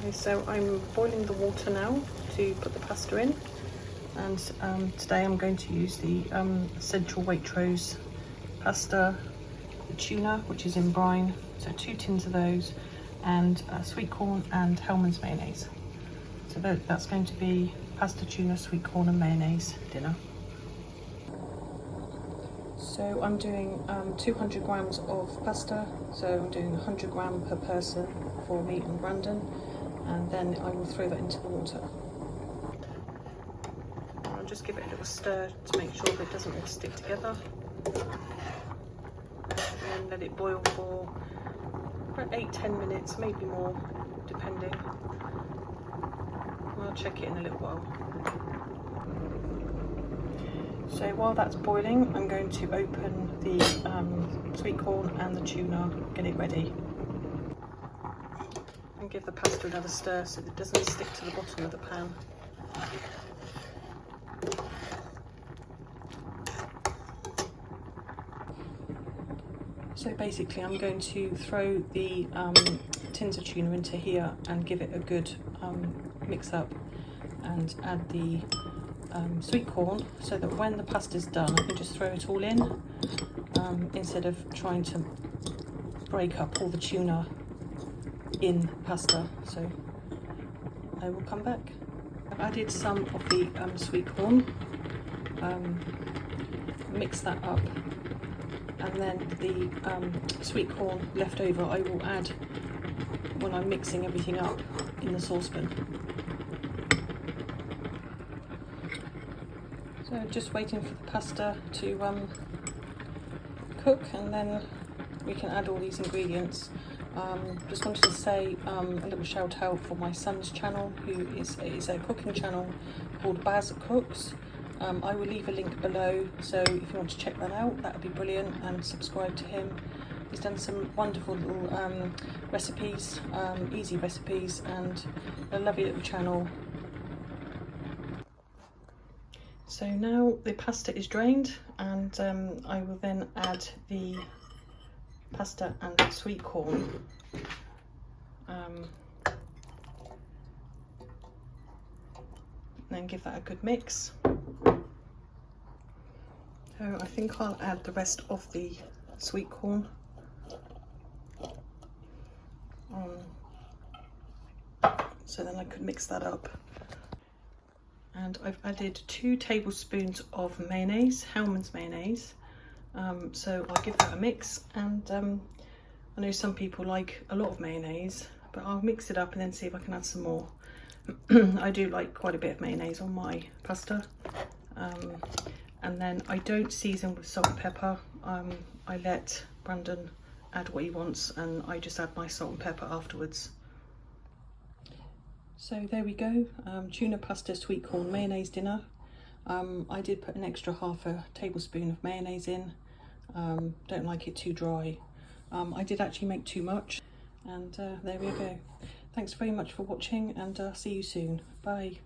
Okay, so I'm boiling the water now to put the pasta in, and today I'm going to use the Central Waitrose pasta, the tuna, which is in brine, so 2 tins of those, and sweet corn and Hellmann's mayonnaise. So that's going to be pasta, tuna, sweet corn and mayonnaise dinner. So I'm doing 200 grams of pasta, so I'm doing 100 grams per person for me and Brandon, and then I will throw that into the water. I'll just give it a little stir to make sure that it doesn't all stick together, and let it boil for about 8-10 minutes, maybe more, depending. I'll check it in a little while. So while that's boiling, I'm going to open the sweet corn and the tuna, get it ready. And give the pasta another stir so that it doesn't stick to the bottom of the pan. So basically I'm going to throw the tins of tuna into here and give it a good mix up, and add the sweet corn, so that when the pasta's done I can just throw it all in, instead of trying to break up all the tuna in pasta. So I will come back. I've added some of the sweet corn, mix that up, and then the sweet corn left over I will add when I'm mixing everything up in the saucepan. So just waiting for the pasta to cook, and then we can add all these ingredients. Just wanted to say a little shout out for my son's channel, who is a cooking channel called Baz Cooks. I will leave a link below, so if you want to check that out, that would be brilliant, and subscribe to him. He's done some wonderful little recipes, easy recipes, and a lovely little channel. So now the pasta is drained, and I will then add the pasta and sweet corn. Then give that a good mix. So I think I'll add the rest of the sweet corn. So then I could mix that up. And I've added 2 tablespoons of mayonnaise, Hellmann's mayonnaise. So I'll give that a mix, and I know some people like a lot of mayonnaise, but I'll mix it up and then see if I can add some more. I do like quite a bit of mayonnaise on my pasta. And then I don't season with salt and pepper. I let Brandon add what he wants, and I just add my salt and pepper afterwards. So there we go, tuna, pasta, sweet corn, mayonnaise dinner. I did put an extra half a tablespoon of mayonnaise in. Don't like it too dry. I did actually make too much, and there we go. Thanks very much for watching, and see you soon. Bye.